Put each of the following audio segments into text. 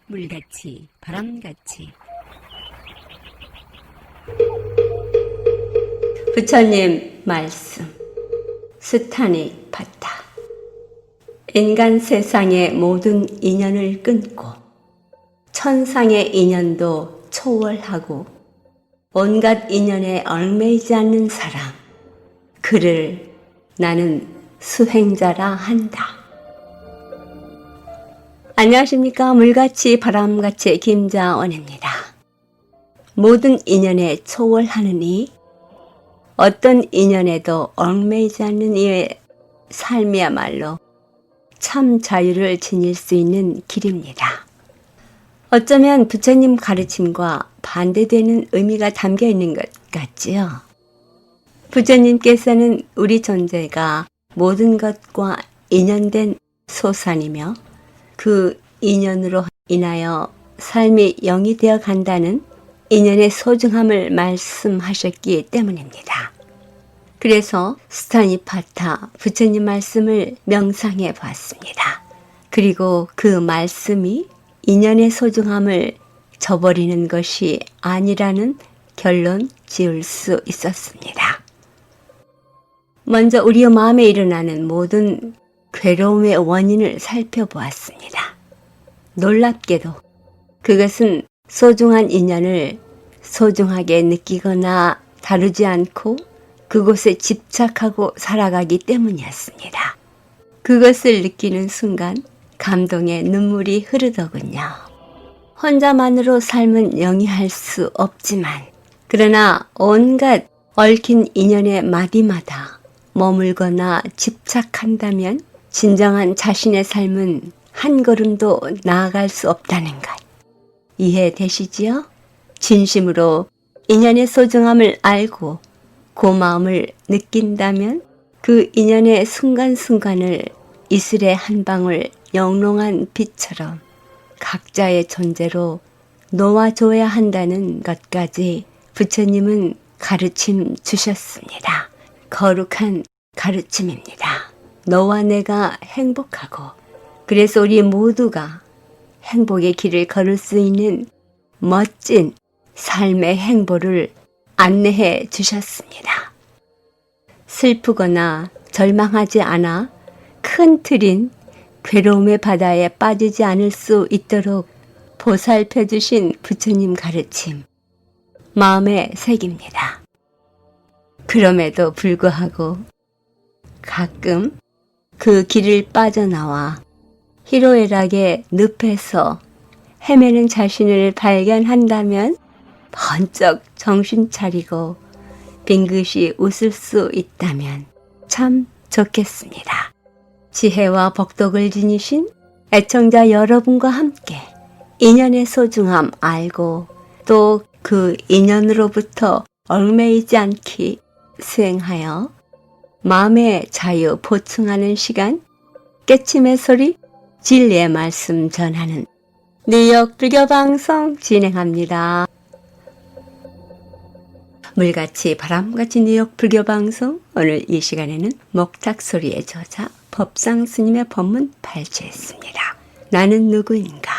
물같이 바람같이. 부처님 말씀 스타닉 파타. 인간 세상의 모든 인연을 끊고 천상의 인연도 초월하고 온갖 인연에 얽매이지 않는 사람, 그를 나는 수행자라 한다. 안녕하십니까. 물같이 바람같이 김자원입니다. 모든 인연에 초월하느니 어떤 인연에도 얽매이지 않는 이의 삶이야말로 참 자유를 지닐 수 있는 길입니다. 어쩌면 부처님 가르침과 반대되는 의미가 담겨 있는 것 같지요. 부처님께서는 우리 존재가 모든 것과 인연된 소산이며 그 인연으로 인하여 삶이 영이 되어 간다는 인연의 소중함을 말씀하셨기 때문입니다. 그래서 스타니파타 부처님 말씀을 명상해 보았습니다. 그리고 그 말씀이 인연의 소중함을 저버리는 것이 아니라는 결론 지을 수 있었습니다. 먼저 우리의 마음에 일어나는 모든 괴로움의 원인을 살펴보았습니다. 놀랍게도 그것은 소중한 인연을 소중하게 느끼거나 다루지 않고 그곳에 집착하고 살아가기 때문이었습니다. 그것을 느끼는 순간 감동의 눈물이 흐르더군요. 혼자만으로 삶은 영위할 수 없지만 그러나 온갖 얽힌 인연의 마디마다 머물거나 집착한다면 진정한 자신의 삶은 한 걸음도 나아갈 수 없다는 것 이해되시지요? 진심으로 인연의 소중함을 알고 고마움을 느낀다면 그 인연의 순간순간을 이슬의 한 방울 영롱한 빛처럼 각자의 존재로 놓아줘야 한다는 것까지 부처님은 가르침 주셨습니다. 거룩한 가르침입니다. 너와 내가 행복하고 그래서 우리 모두가 행복의 길을 걸을 수 있는 멋진 삶의 행보를 안내해 주셨습니다. 슬프거나 절망하지 않아 큰 틀인 괴로움의 바다에 빠지지 않을 수 있도록 보살펴 주신 부처님 가르침, 마음에 새깁니다. 그럼에도 불구하고 가끔 그 길을 빠져나와 희로애락의 늪에서 헤매는 자신을 발견한다면 번쩍 정신 차리고 빙긋이 웃을 수 있다면 참 좋겠습니다. 지혜와 복덕을 지니신 애청자 여러분과 함께 인연의 소중함 알고 또 그 인연으로부터 얽매이지 않기 수행하여 마음의 자유 보충하는 시간, 깨침의 소리, 진리의 말씀 전하는 뉴욕 불교방송 진행합니다. 물같이 바람같이 뉴욕 불교방송, 오늘 이 시간에는 목탁소리의 저자 법상스님의 법문 발췌했습니다. 나는 누구인가?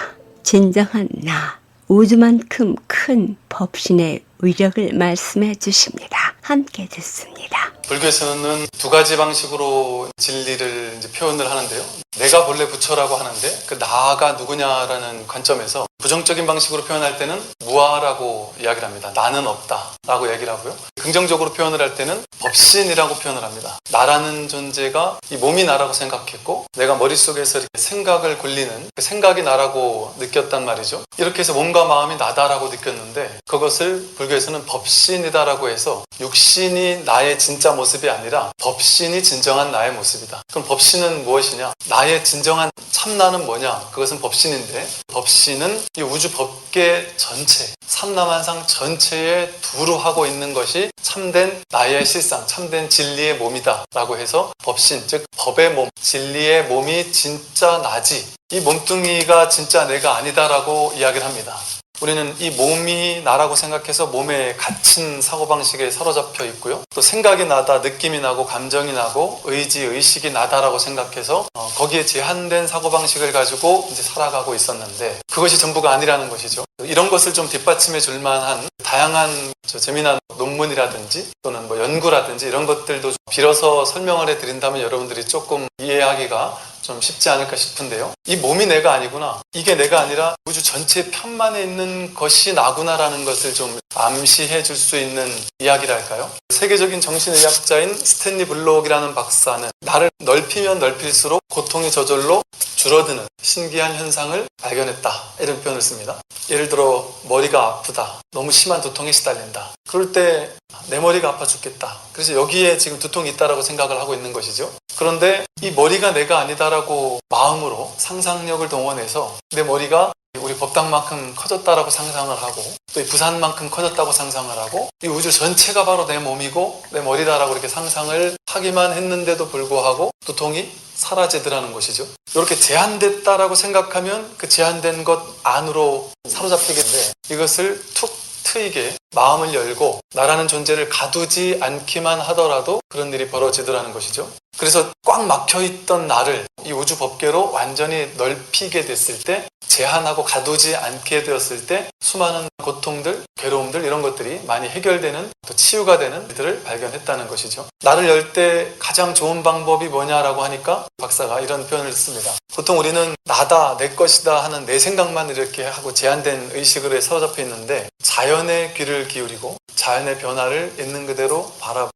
진정한 나, 우주만큼 큰 법신의 위력을 말씀해 주십니다. 함께 듣습니다. 불교에서는 두 가지 방식으로 진리를 이제 표현을 하는데요. 내가 본래 부처라고 하는데 그 나가 누구냐라는 관점에서 부정적인 방식으로 표현할 때는 무아라고 이야기를 합니다. 나는 없다 라고 얘기를 하고요. 긍정적으로 표현을 할 때는 법신이라고 표현을 합니다. 나라는 존재가 이 몸이 나라고 생각했고 내가 머릿속에서 이렇게 생각을 굴리는 그 생각이 나라고 느꼈단 말이죠. 이렇게 해서 몸과 마음이 나다라고 느꼈는데 그것을 불교에서는 법신이다라고 해서 육신이 나의 진짜 모습이 아니라 법신이 진정한 나의 모습이다. 그럼 법신은 무엇이냐? 나의 진정한 참나는 뭐냐? 그것은 법신인데 법신은 이 우주 법계 전체, 삼라만상 전체에 두루 하고 있는 것이 참된 나의 실상, 참된 진리의 몸이다 라고 해서 법신, 즉 법의 몸, 진리의 몸이 진짜 나지 이 몸뚱이가 진짜 내가 아니다라고 이야기를 합니다. 우리는 이 몸이 나라고 생각해서 몸에 갇힌 사고방식에 사로잡혀 있고요. 또 생각이 나다, 느낌이 나고, 감정이 나고, 의지, 의식이 나다라고 생각해서 거기에 제한된 사고방식을 가지고 이제 살아가고 있었는데 그것이 전부가 아니라는 것이죠. 이런 것을 좀 뒷받침해 줄 만한 다양한 재미난 논문이라든지 또는 뭐 연구라든지 이런 것들도 빌어서 설명을 해드린다면 여러분들이 조금 이해하기가 좀 쉽지 않을까 싶은데요. 이 몸이 내가 아니구나. 이게 내가 아니라 우주 전체 편만에 있는 것이 나구나라는 것을 좀 암시해 줄 수 있는 이야기랄까요? 세계적인 정신의학자인 스탠리 블록이라는 박사는 나를 넓히면 넓힐수록 고통이 저절로 줄어드는 신기한 현상을 발견했다. 이런 표현을 씁니다. 예를 들어 머리가 아프다. 너무 심한 두통에 시달린다. 그럴 때 내 머리가 아파 죽겠다. 그래서 여기에 지금 두통이 있다라고 생각을 하고 있는 것이죠. 그런데 이 머리가 내가 아니다라고 마음으로 상상력을 동원해서 내 머리가 우리 법당만큼 커졌다라고 상상을 하고 또 이 부산만큼 커졌다고 상상을 하고 이 우주 전체가 바로 내 몸이고 내 머리다라고 이렇게 상상을 하기만 했는데도 불구하고 두통이 사라지더라는 것이죠. 이렇게 제한됐다라고 생각하면 그 제한된 것 안으로 사로잡히겠는데 이것을 툭 트이게 마음을 열고 나라는 존재를 가두지 않기만 하더라도 그런 일이 벌어지더라는 것이죠. 그래서 꽉 막혀있던 나를 이 우주 법계로 완전히 넓히게 됐을 때 제한하고 가두지 않게 되었을 때 수많은 고통들, 괴로움들 이런 것들이 많이 해결되는 또 치유가 되는 일들을 발견했다는 것이죠. 나를 열 때 가장 좋은 방법이 뭐냐라고 하니까 박사가 이런 표현을 씁니다. 보통 우리는 나다, 내 것이다 하는 내 생각만 이렇게 하고 제한된 의식으로 사로잡혀 있는데 자연의 귀를 기울이고 자연의 변화를 있는 그대로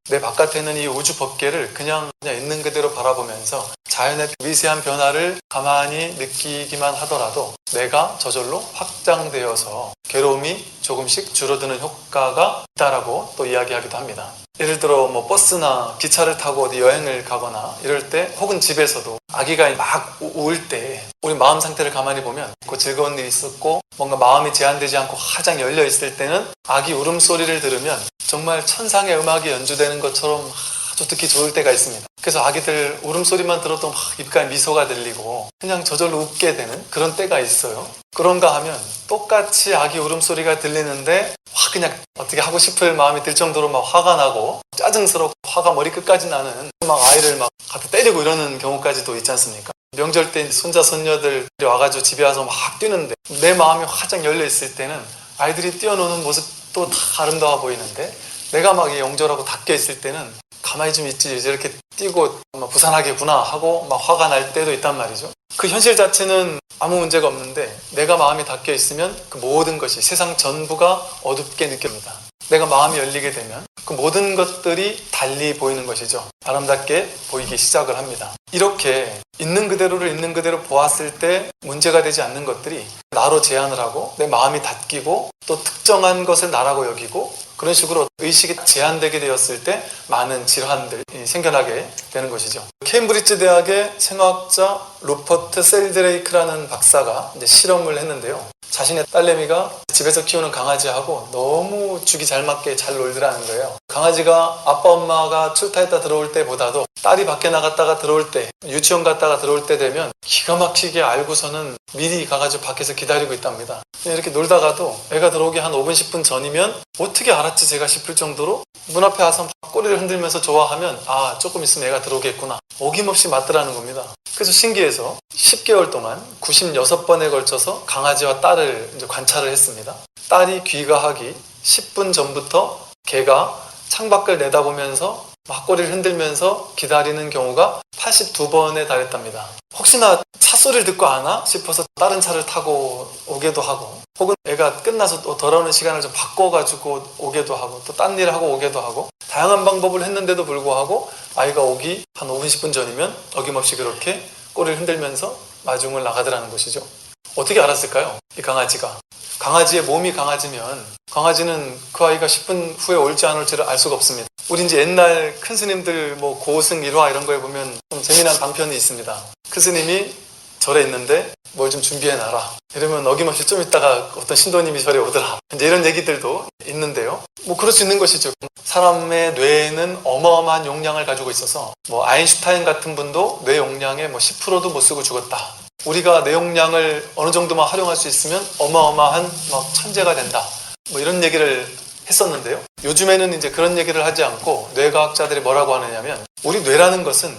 내 바깥에 있는 이 우주 법계를 그냥 있는 그대로 바라보면서 자연의 미세한 변화를 가만히 느끼기만 하더라도 내가 저절로 확장되어서 괴로움이 조금씩 줄어드는 효과가 있다라고 또 이야기하기도 합니다. 예를 들어 뭐 버스나 기차를 타고 어디 여행을 가거나 이럴 때 혹은 집에서도 아기가 막 울 때 우리 마음 상태를 가만히 보면 그 즐거운 일이 있었고 뭔가 마음이 제한되지 않고 가장 열려 있을 때는 아기 울음소리를 들으면 정말 천상의 음악이 연주되는 것처럼 아주 듣기 좋을 때가 있습니다. 그래서 아기들 울음소리만 들어도 막 입가에 미소가 들리고 그냥 저절로 웃게 되는 그런 때가 있어요. 그런가 하면 똑같이 아기 울음소리가 들리는데 그냥 어떻게 하고 싶을 마음이 들 정도로 막 화가 나고 짜증스럽고 화가 머리끝까지 나는 막 아이를 막 갖다 때리고 이러는 경우까지도 있지 않습니까? 명절 때 손자 손녀들 와가지고 집에 와서 막 뛰는데 내 마음이 화장 열려 있을 때는 아이들이 뛰어노는 모습도 다 아름다워 보이는데 내가 막 영절하고 닫혀 있을 때는 가만히 좀 있지 이렇게 뛰고 부산하겠구나 하고 막 화가 날 때도 있단 말이죠. 그 현실 자체는 아무 문제가 없는데 내가 마음이 닫혀 있으면 그 모든 것이 세상 전부가 어둡게 느껴집니다. 내가 마음이 열리게 되면 그 모든 것들이 달리 보이는 것이죠. 아름답게 보이기 시작을 합니다. 이렇게 있는 그대로를 있는 그대로 보았을 때 문제가 되지 않는 것들이 나로 제한을 하고 내 마음이 닫히고 또 특정한 것을 나라고 여기고 그런 식으로 의식이 제한되게 되었을 때 많은 질환들이 생겨나게 되는 것이죠. 케임브리지 대학의 생화학자 루퍼트 셀드레이크라는 박사가 이제 실험을 했는데요. 자신의 딸내미가 집에서 키우는 강아지하고 너무 죽이 잘 맞게 잘 놀더라는 거예요. 강아지가 아빠 엄마가 출타했다 들어올 때보다도 딸이 밖에 나갔다가 들어올 때 유치원 갔다가 들어올 때 되면 기가 막히게 알고서는 미리 가가지고 밖에서 기다리고 있답니다. 이렇게 놀다가도 애가 들어오기 한 5분 10분 전이면 어떻게 알았지 제가 싶을 정도로 문 앞에 와서 꼬리를 흔들면서 좋아하면 조금 있으면 애가 들어오겠구나 어김없이 맞더라는 겁니다. 그래서 신기해서 10개월 동안 96번에 걸쳐서 강아지와 딸을 이제 관찰을 했습니다. 딸이 귀가하기 10분 전부터 개가 창밖을 내다보면서 막 꼬리를 흔들면서 기다리는 경우가 82번에 달했답니다. 혹시나 차 소리를 듣고 아나 싶어서 다른 차를 타고 오게도 하고 혹은 애가 끝나서 또 돌아오는 시간을 좀 바꿔가지고 오게도 하고 또 딴 일을 하고 오게도 하고 다양한 방법을 했는데도 불구하고 아이가 오기 한 5분 10분 전이면 어김없이 그렇게 꼬리를 흔들면서 마중을 나가더라는 것이죠. 어떻게 알았을까요? 이 강아지가. 강아지의 몸이 강아지면 강아지는 그 아이가 10분 후에 올지 안 올지를 알 수가 없습니다. 우리 이제 옛날 큰 스님들 뭐 고승 일화 이런 거에 보면 좀 재미난 방편이 있습니다. 큰 스님이 절에 있는데 뭘 좀 준비해놔라. 이러면 어김없이 좀 있다가 어떤 신도님이 절에 오더라. 이제 이런 얘기들도 있는데요. 뭐 그럴 수 있는 것이죠. 사람의 뇌에는 어마어마한 용량을 가지고 있어서 뭐 아인슈타인 같은 분도 뇌 용량의 뭐 10%도 못 쓰고 죽었다. 우리가 내용량을 어느 정도만 활용할 수 있으면 어마어마한 막 천재가 된다. 뭐 이런 얘기를 했었는데요. 요즘에는 이제 그런 얘기를 하지 않고 뇌과학자들이 뭐라고 하느냐면 우리 뇌라는 것은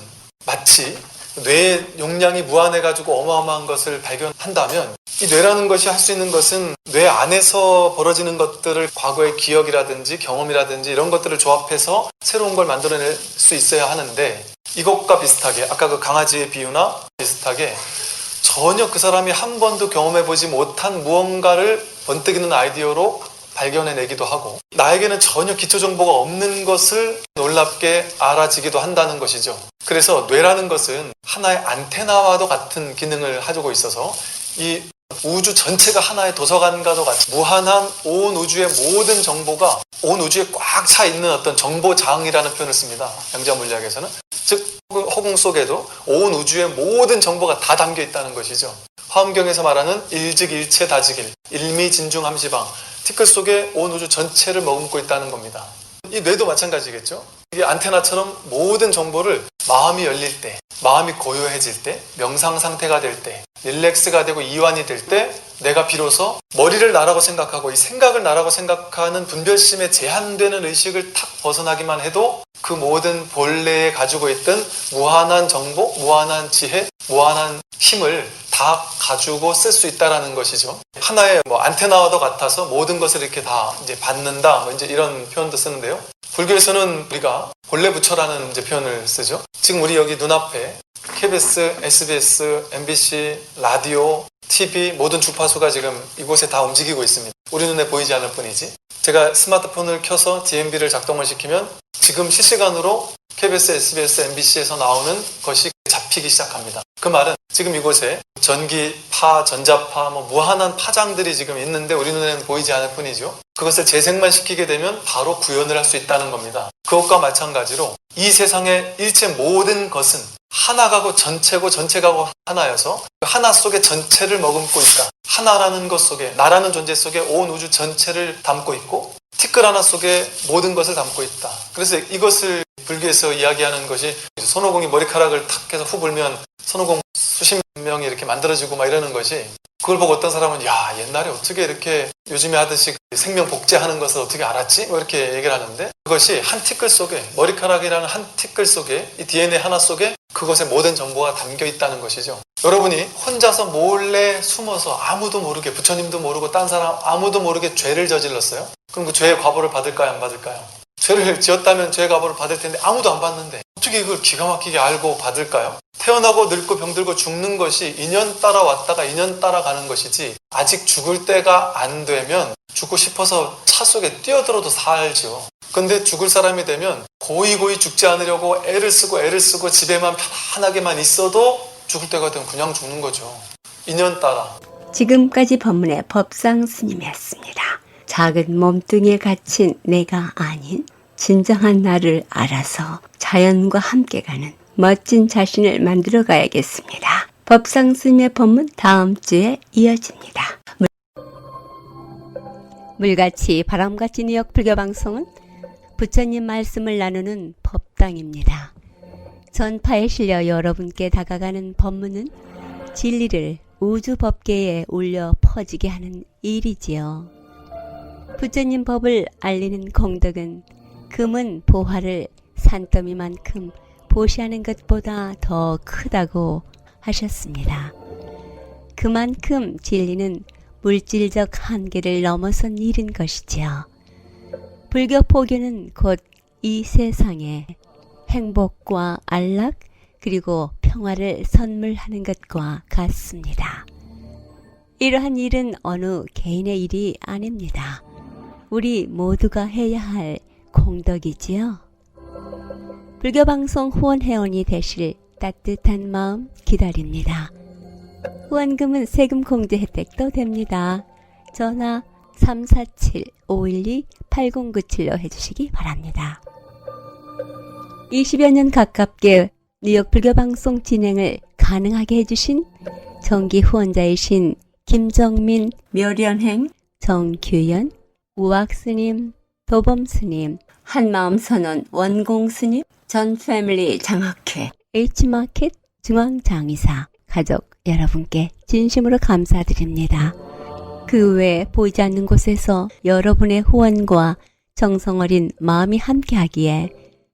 마치 뇌의 용량이 무한해가지고 어마어마한 것을 발견한다면 이 뇌라는 것이 할 수 있는 것은 뇌 안에서 벌어지는 것들을 과거의 기억이라든지 경험이라든지 이런 것들을 조합해서 새로운 걸 만들어낼 수 있어야 하는데 이것과 비슷하게 아까 그 강아지의 비유나 비슷하게 전혀 그 사람이 한 번도 경험해보지 못한 무언가를 번뜩 있는 아이디어로 발견해내기도 하고 나에게는 전혀 기초 정보가 없는 것을 놀랍게 알아지기도 한다는 것이죠. 그래서 뇌라는 것은 하나의 안테나와도 같은 기능을 가지고 있어서 이 우주 전체가 하나의 도서관과도 같이 무한한 온 우주의 모든 정보가 온 우주에 꽉 차 있는 어떤 정보장이라는 표현을 씁니다. 양자 물리학에서는. 즉 허공 속에도 온 우주의 모든 정보가 다 담겨 있다는 것이죠. 화엄경에서 말하는 일즉일체 다즉일, 일미진중함시방, 티끌 속에 온 우주 전체를 머금고 있다는 겁니다. 이 뇌도 마찬가지겠죠. 이게 안테나처럼 모든 정보를 마음이 열릴 때, 마음이 고요해질 때, 명상 상태가 될 때, 릴렉스가 되고 이완이 될 때 내가 비로소 머리를 나라고 생각하고 이 생각을 나라고 생각하는 분별심에 제한되는 의식을 탁 벗어나기만 해도 그 모든 본래에 가지고 있던 무한한 정보, 무한한 지혜, 무한한 힘을 다 가지고 쓸 수 있다라는 것이죠. 하나의 안테나와도 같아서 모든 것을 이렇게 다 이제 받는다, 이제 이런 표현도 쓰는데요. 불교에서는 우리가 본래 부처라는 이제 표현을 쓰죠. 지금 우리 여기 눈앞에 KBS, SBS, MBC, 라디오, TV 모든 주파수가 지금 이곳에 다 움직이고 있습니다. 우리 눈에 보이지 않을 뿐이지. 제가 스마트폰을 켜서 DMB를 작동을 시키면 지금 실시간으로 KBS, SBS, MBC에서 나오는 것이 잡히기 시작합니다. 그 말은 지금 이곳에 전기파, 전자파, 무한한 파장들이 지금 있는데 우리 눈에는 보이지 않을 뿐이죠. 그것을 재생만 시키게 되면 바로 구현을 할 수 있다는 겁니다. 그것과 마찬가지로 이 세상의 일체 모든 것은 하나가고 전체고 전체가고 하나여서 하나 속에 전체를 머금고 있다. 하나라는 것 속에, 나라는 존재 속에 온 우주 전체를 담고 있고 티끌 하나 속에 모든 것을 담고 있다. 그래서 이것을 불교에서 이야기하는 것이 손오공이 머리카락을 탁 해서 후 불면 손오공 수십 명이 이렇게 만들어지고 막 이러는 것이, 그걸 보고 어떤 사람은 야, 옛날에 어떻게 이렇게 요즘에 하듯이 생명 복제하는 것을 어떻게 알았지? 뭐 이렇게 얘기를 하는데, 그것이 한 티끌 속에, 머리카락이라는 한 티끌 속에, 이 DNA 하나 속에 그것의 모든 정보가 담겨 있다는 것이죠. 여러분이 혼자서 몰래 숨어서 아무도 모르게, 부처님도 모르고 딴 사람 아무도 모르게 죄를 저질렀어요. 그럼 그 죄의 과보를 받을까요, 안 받을까요? 죄를 지었다면 죄의 과보를 받을 텐데 아무도 안 받는데 어떻게 이걸 기가 막히게 알고 받을까요? 태어나고 늙고 병들고 죽는 것이 인연 따라 왔다가 인연 따라 가는 것이지, 아직 죽을 때가 안 되면 죽고 싶어서 차 속에 뛰어들어도 살죠. 근데 죽을 사람이 되면 고이고이 죽지 않으려고 애를 쓰고 집에만 편안하게만 있어도 죽을 때가 되면 그냥 죽는 거죠. 인연 따라. 지금까지 법문의 법상 스님이었습니다. 작은 몸뚱이에 갇힌 내가 아닌 진정한 나를 알아서 자연과 함께 가는 멋진 자신을 만들어 가야겠습니다. 법상 스님의 법문 다음 주에 이어집니다. 물같이 바람같이 뉴욕 불교방송은 부처님 말씀을 나누는 법당입니다. 전파에 실려 여러분께 다가가는 법문은 진리를 우주 법계에 울려 퍼지게 하는 일이지요. 부처님 법을 알리는 공덕은 금은 보화를 산더미만큼 보시하는 것보다 더 크다고 하셨습니다. 그만큼 진리는 물질적 한계를 넘어선 일인 것이지요. 불교 포교는 곧 이 세상에 행복과 안락 그리고 평화를 선물하는 것과 같습니다. 이러한 일은 어느 개인의 일이 아닙니다. 우리 모두가 해야 할 공덕이지요. 불교방송 후원회원이 되실 따뜻한 마음 기다립니다. 후원금은 세금 공제 혜택도 됩니다. 전화 347-512-8097로 해주시기 바랍니다. 20여 년 가깝게 뉴욕 불교방송 진행을 가능하게 해주신 정기 후원자이신 김정민, 묘련행, 정규현, 우학스님, 도범스님, 한마음선언 원공스님, 전 패밀리 장학회, H마켓 중앙장의사, 가족 여러분께 진심으로 감사드립니다. 그 외 보이지 않는 곳에서 여러분의 후원과 정성어린 마음이 함께하기에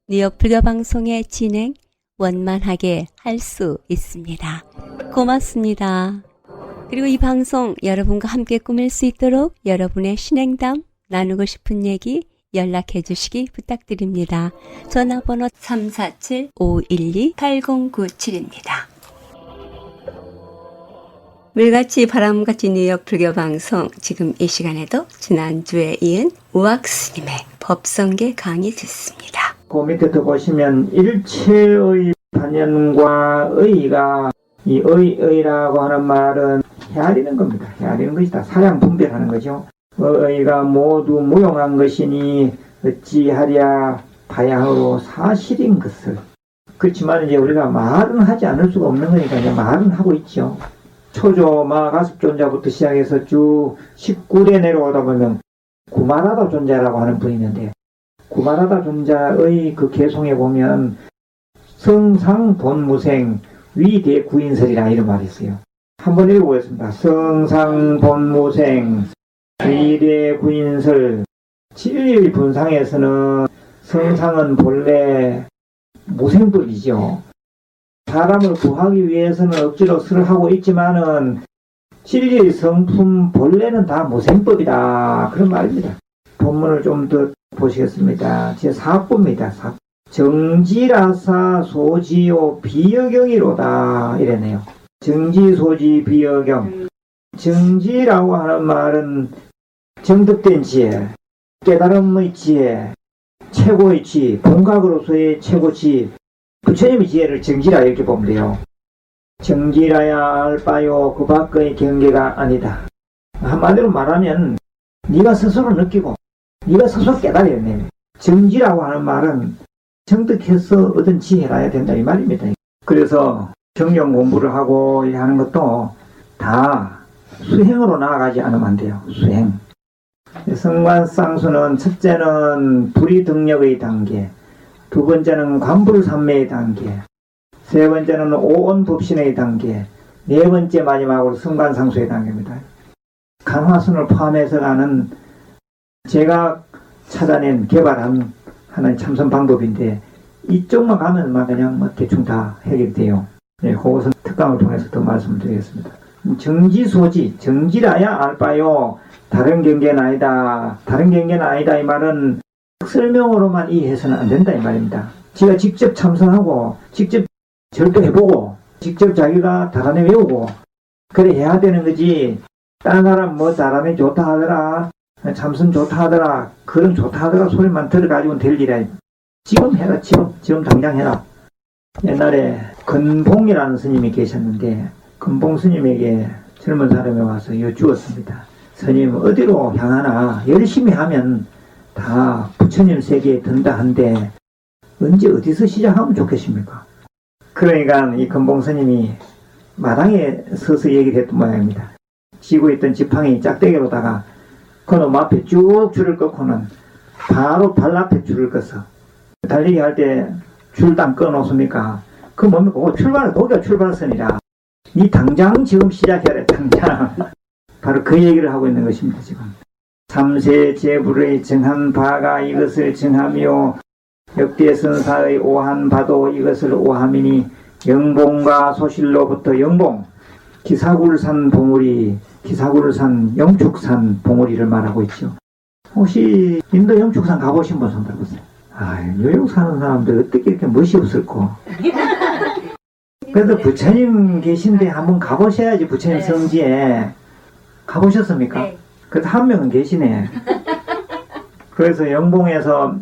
뉴욕 불교방송의 진행 원만하게 할 수 있습니다. 고맙습니다. 그리고 이 방송 여러분과 함께 꾸밀 수 있도록 여러분의 신행담, 나누고 싶은 얘기 연락해 주시기 부탁드립니다. 전화번호 347-512-8097입니다. 물같이 바람같이 뉴욕 불교방송, 지금 이 시간에도 지난주에 이은 우악스님의 법성계 강의 듣습니다. 그 밑에 더 보시면 일체의 단연과 의가, 이 의라고 하는 말은 헤아리는 겁니다. 헤아리는 것이다. 사량 분별하는 거죠. 의가 모두 무용한 것이니 어찌하랴 바야흐로 사실인 것을. 그렇지만 이제 우리가 말은 하지 않을 수가 없는 거니까 이제 말은 하고 있죠. 초조 마가습존자부터 시작해서 쭉 19대 내려오다 보면 구마라다 존자라고 하는 분이 있는데, 구마라다 존자의 그 개송에 보면 성상 본무생 위대구인설이라 이런 말이 있어요. 한번 읽어보겠습니다. 성상 본무생 위대구인설. 진리의 분상에서는 성상은 본래 무생법이죠. 사람을 구하기 위해서는 억지로 설을 하고 있지만은 진리의 성품 본래는 다 무생법이다, 그런 말입니다. 본문을 좀 더 보시겠습니다. 제4부입니다. 정지라사 소지요 비여경이로다 이랬네요. 정지소지 비여경. 정지라고 하는 말은 정득된 지혜, 깨달음의 지혜, 최고의 지, 본각으로서의 최고지. 부처님의 지혜를 정지라 이렇게 보면 돼요. 정지라야 알 바요, 그 밖의 경계가 아니다. 한마디로 말하면 네가 스스로 느끼고 네가 스스로 깨달아야 돼. 정지라고 하는 말은 정득해서 얻은 지혜라야 된다 이 말입니다. 그래서 경영 공부를 하고 하는 것도 다 수행으로 나아가지 않으면 안 돼요. 수행. 성관쌍수는 첫째는 불이등력의 단계, 두 번째는 관불삼매의 단계, 세 번째는 오온법신의 단계, 네 번째 마지막으로 성관상수의 단계입니다. 간화선을 포함해서 가는 제가 찾아낸 개발한 하나의 참선 방법인데, 이쪽만 가면 막 그냥 뭐 대충 다 해결돼요. 네, 그것은 특강을 통해서 더 말씀드리겠습니다. 정지소지, 정지라야 알바요. 다른 경계는 아니다. 다른 경계는 아니다 이 말은 설명으로만 이해해서는 안 된다 이 말입니다. 지가 직접 참선하고 직접 절도해보고 직접 자기가 다간에 외우고 그래 해야 되는 거지. 다른 사람 뭐 다간에 좋다 하더라, 참선 좋다 하더라, 그런 좋다 하더라 소리만 들어가지고는 될 일이야. 지금 해라. 지금 당장 해라. 옛날에 건봉이라는 스님이 계셨는데, 건봉 스님에게 젊은 사람이 와서 여쭈었습니다. 스님 어디로 향하나, 열심히 하면 다 부처님 세계에 든다 한데 언제 어디서 시작하면 좋겠습니까? 그러니까 이 건봉 스님이 마당에 서서 얘기를 했던 모양입니다. 쥐고 있던 지팡이 짝대기로다가 그놈 앞에 쭉 줄을 꺾고는 바로 발 앞에 줄을 껐어. 달리기 할 때 줄 딱 꺼놓습니까? 그 뭡니까? 출발은 거기가 출발선이라. 니 당장 지금 시작해야 돼. 당장. 바로 그 얘기를 하고 있는 것입니다. 지금. 삼세 제불의 정한 바가 이것을 정하며 역대 선사의 오한 바도 이것을 오함이니, 영봉과 소실로부터 영봉, 기사굴산 봉우리, 기사굴산 영축산 봉우리를 말하고 있죠. 혹시 인도 영축산 가보신 분 손 들어보세요. 뉴욕 사는 사람들 어떻게 이렇게 멋이 없을까? 그래도 부처님 계신데 한번 가보셔야지. 부처님 성지에 가보셨습니까? 네. 그래도 한 명은 계시네. 그래서 영봉에서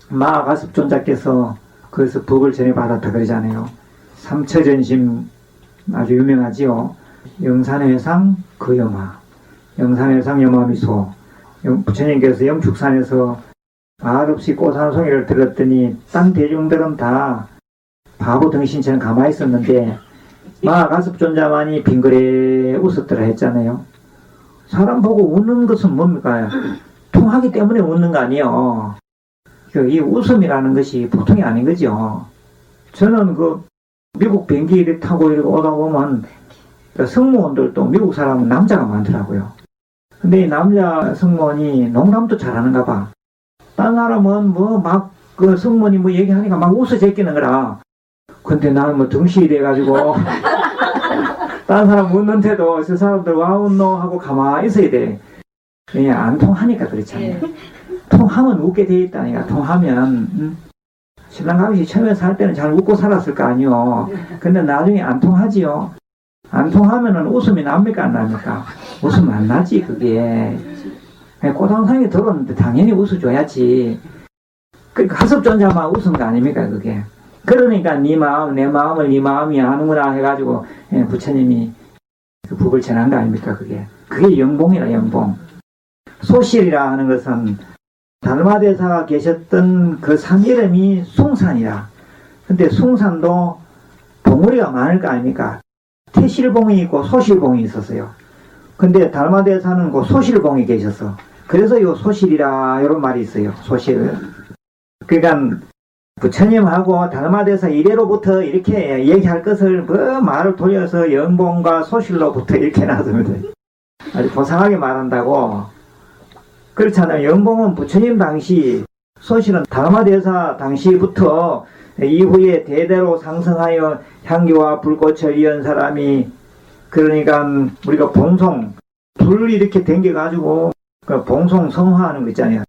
마가습존자께서 거기서 법을 전해받았다 그러잖아요. 삼처전심 아주 유명하지요. 영산회상 그여마, 영산회상 여마미소. 부처님께서 영축산에서 말없이 꽃한송이를 들었더니 딴 대중들은 다 바보 등신처럼 가만히 있었는데 마가습존자만이 빙그레 웃었더라 했잖아요. 사람 보고 웃는 것은 뭡니까? 통하기 때문에 웃는 거 아니에요. 이 웃음이라는 것이 보통이 아닌 거죠. 저는 그 미국 비행기 타고 이렇게 오다 보면 그러니까 승무원들도 미국 사람은 남자가 많더라고요. 근데 이 남자 승무원이 농담도 잘하는가 봐. 딴 사람은 뭐 막 그 승무원이 뭐 얘기하니까 막 웃어 제끼는 거라. 근데 나는 뭐 등신이 돼가지고 딴 사람 웃는데도 저 사람들 와웃노 하고 가만히 있어야 돼. 그냥 안 통하니까 그렇잖아요. 통하면 웃게 돼 있다니까. 통하면 신랑 아버지 처음에 살 때는 잘 웃고 살았을 거 아니요. 근데 나중에 안 통하지요. 안 통하면은 웃음이 납니까 안 납니까? 웃음 안 나지 그게. 꼬당상이 들었는데 당연히 웃어줘야지. 그러니까 하섭존자만 웃은 거 아닙니까 그게. 그러니까 네 마음 내 마음을 네 마음이 아는구나 해가지고 부처님이 그 법을 전한 거 아닙니까 그게. 그게 영봉이라 영봉. 소실이라 하는 것은 달마대사가 계셨던 그 산 이름이 숭산이라. 근데 숭산도 봉우리가 많을 거 아닙니까? 태실봉이 있고 소실봉이 있었어요. 근데 달마대사는 그 소실봉이 계셨어. 그래서 이 소실이라 이런 말이 있어요. 소실. 그러니까 부처님하고 달마대사 이래로부터 이렇게 얘기할 것을 뭐 말을 돌려서 영봉과 소실로부터 이렇게 나섭니다. 아주 도상하게 말한다고. 그렇잖아요. 영봉은 부처님 당시, 소실은 달마대사 당시부터 이후에 대대로 상승하여 향기와 불꽃을 이은 사람이, 그러니까 우리가 봉송, 불 이렇게 댕겨가지고 그 봉송 성화하는 거 있잖아요.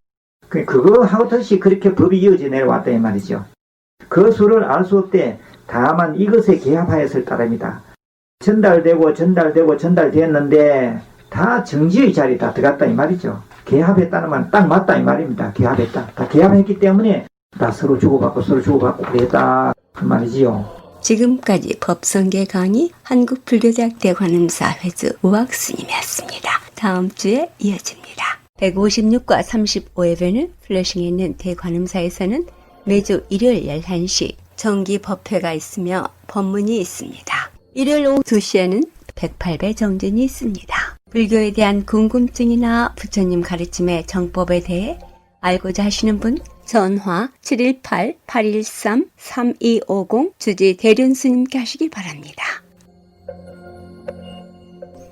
그거 하듯이 그렇게 법이 이어져 내려왔다 이 말이죠. 그 수를 알 수 없대. 다만 이것에 개합하였을 따름이다. 전달됐는데 다 정지의 자리에 다 들어갔다 이 말이죠. 개합했다는 말은 딱 맞다 이 말입니다. 개합했다. 다 개합했기 때문에 다 서로 주고받고 그랬다 그 말이지요. 지금까지 법성계 강의 한국불교대학 대관음사 회주 우학스님이었습니다. 다음 주에 이어집니다. 156과 35회에는 플러싱에 있는 대관음사에서는 매주 일요일 11시 정기 법회가 있으며 법문이 있습니다. 일요일 오후 2시에는 108배 정진이 있습니다. 불교에 대한 궁금증이나 부처님 가르침의 정법에 대해 알고자 하시는 분 전화 718-813-3250 주지 대륜스님께 하시기 바랍니다.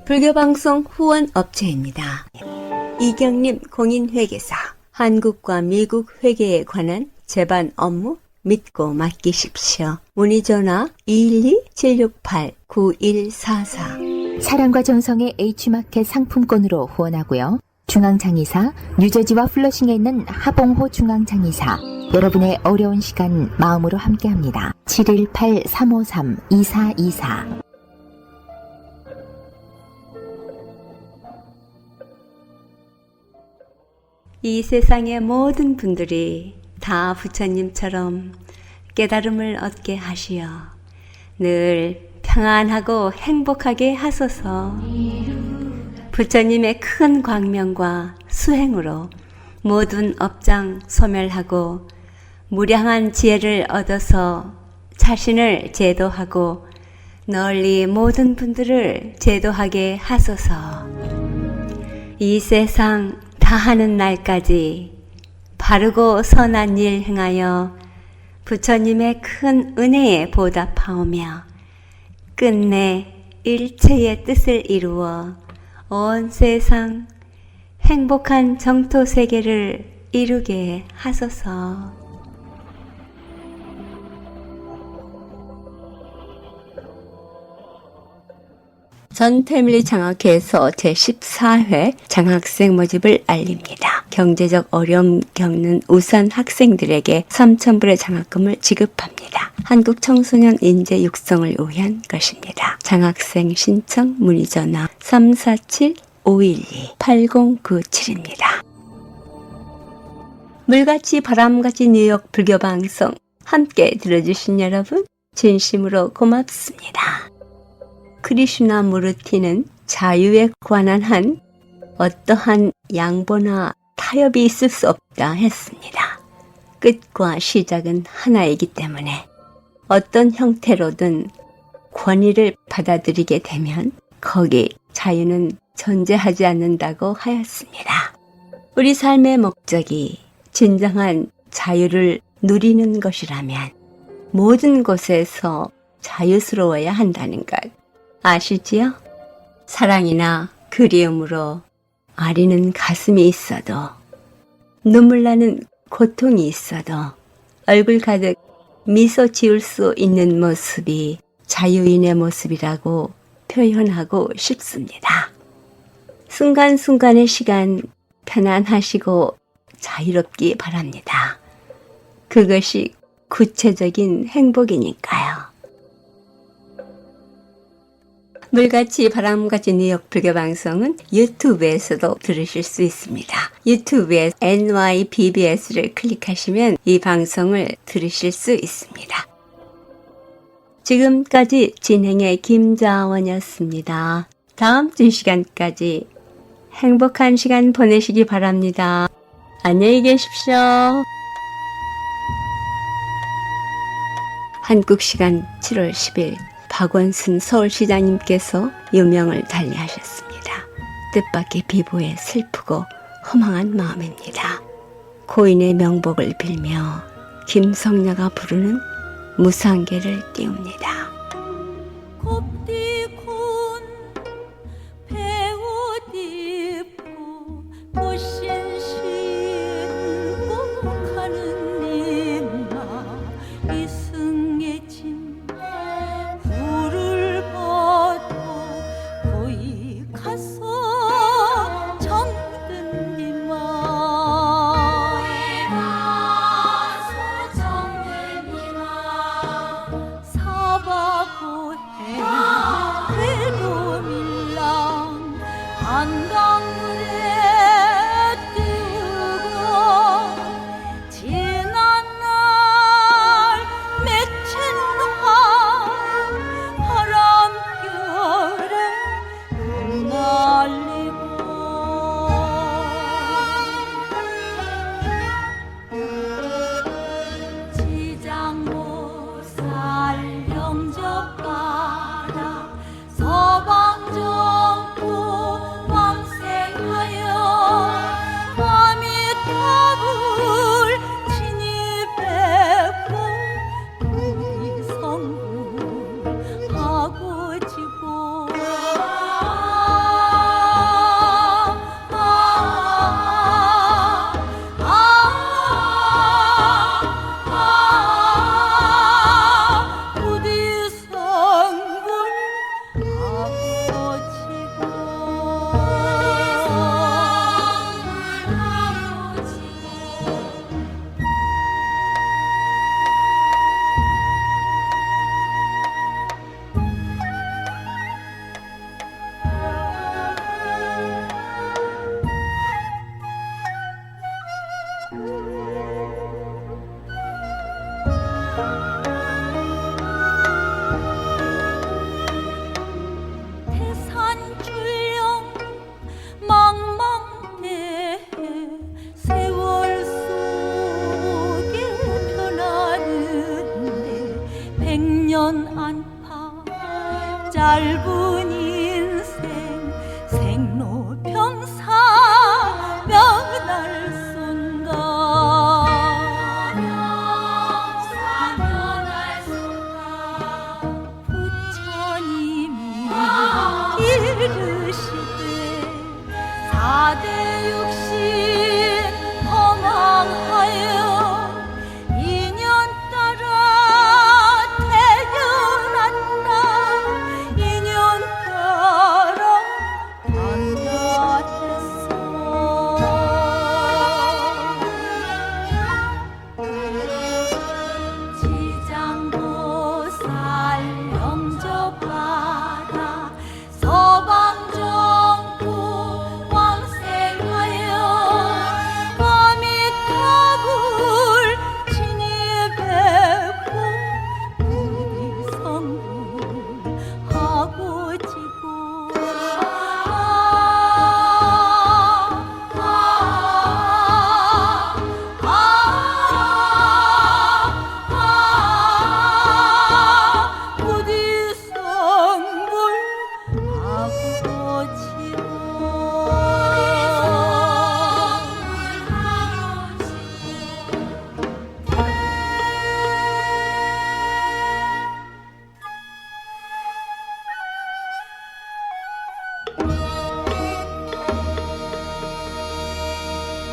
불교방송 후원업체입니다. 이경림 공인회계사 한국과 미국 회계에 관한 제반 업무 믿고 맡기십시오. 문의전화 212-768-9144 사랑과 정성의 H마켓 상품권으로 후원하고요. 중앙장의사 뉴저지와 플러싱에 있는 하봉호 중앙장의사 여러분의 어려운 시간 마음으로 함께합니다. 718-353-2424 이 세상의 모든 분들이 다 부처님처럼 깨달음을 얻게 하시어 늘 평안하고 행복하게 하소서. 부처님의 큰 광명과 수행으로 모든 업장 소멸하고 무량한 지혜를 얻어서 자신을 제도하고 널리 모든 분들을 제도하게 하소서. 이 세상 다하는 날까지 바르고 선한 일 행하여 부처님의 큰 은혜에 보답하오며 끝내 일체의 뜻을 이루어 온 세상 행복한 정토 세계를 이루게 하소서. 전 패밀리 장학회에서 제14회 장학생 모집을 알립니다. 경제적 어려움 겪는 우산 학생들에게 3,000불의 장학금을 지급합니다. 한국 청소년 인재 육성을 위한 것입니다. 장학생 신청 문의 전화 347-512-8097입니다. 물같이 바람같이 뉴욕 불교방송 함께 들어주신 여러분 진심으로 고맙습니다. 크리슈나 무르티는 자유에 관한 한 어떠한 양보나 타협이 있을 수 없다 했습니다. 끝과 시작은 하나이기 때문에 어떤 형태로든 권위를 받아들이게 되면 거기 자유는 존재하지 않는다고 하였습니다. 우리 삶의 목적이 진정한 자유를 누리는 것이라면 모든 곳에서 자유스러워야 한다는 것 아시지요? 사랑이나 그리움으로 아리는 가슴이 있어도, 눈물 나는 고통이 있어도 얼굴 가득 미소 지을 수 있는 모습이 자유인의 모습이라고 표현하고 싶습니다. 순간순간의 시간 편안하시고 자유롭기 바랍니다. 그것이 구체적인 행복이니까요. 물같이 바람같이 뉴욕 불교 방송은 유튜브에서도 들으실 수 있습니다. 유튜브에 NYBBS를 클릭하시면 이 방송을 들으실 수 있습니다. 지금까지 진행의 김자원이었습니다. 다음 주 시간까지 행복한 시간 보내시기 바랍니다. 안녕히 계십시오. 한국 시간 7월 10일 박원순 서울시장님께서 유명을 달리하셨습니다. 뜻밖의 비보에 슬프고 허망한 마음입니다. 고인의 명복을 빌며 김성녀가 부르는 무상계를 띄웁니다. 곱디군 배옷입고 꽃신신고 가는 님나 이승의 짐 불을 벗고 거기 가서 정든 님아 사바고 해도 밀랑 한강물에 띄우고 지난 날 맺힌 바람결에 흩날리고 지장모살 영접가라 서방정부 왕생하여 아미타불 진입했고 부디성불하고 지고 태산출령 망망대해 세월 속에 변하는데 백년 안팎 짧은 인생 생로병사 면할 순간 부처님이 이르시되 4대 60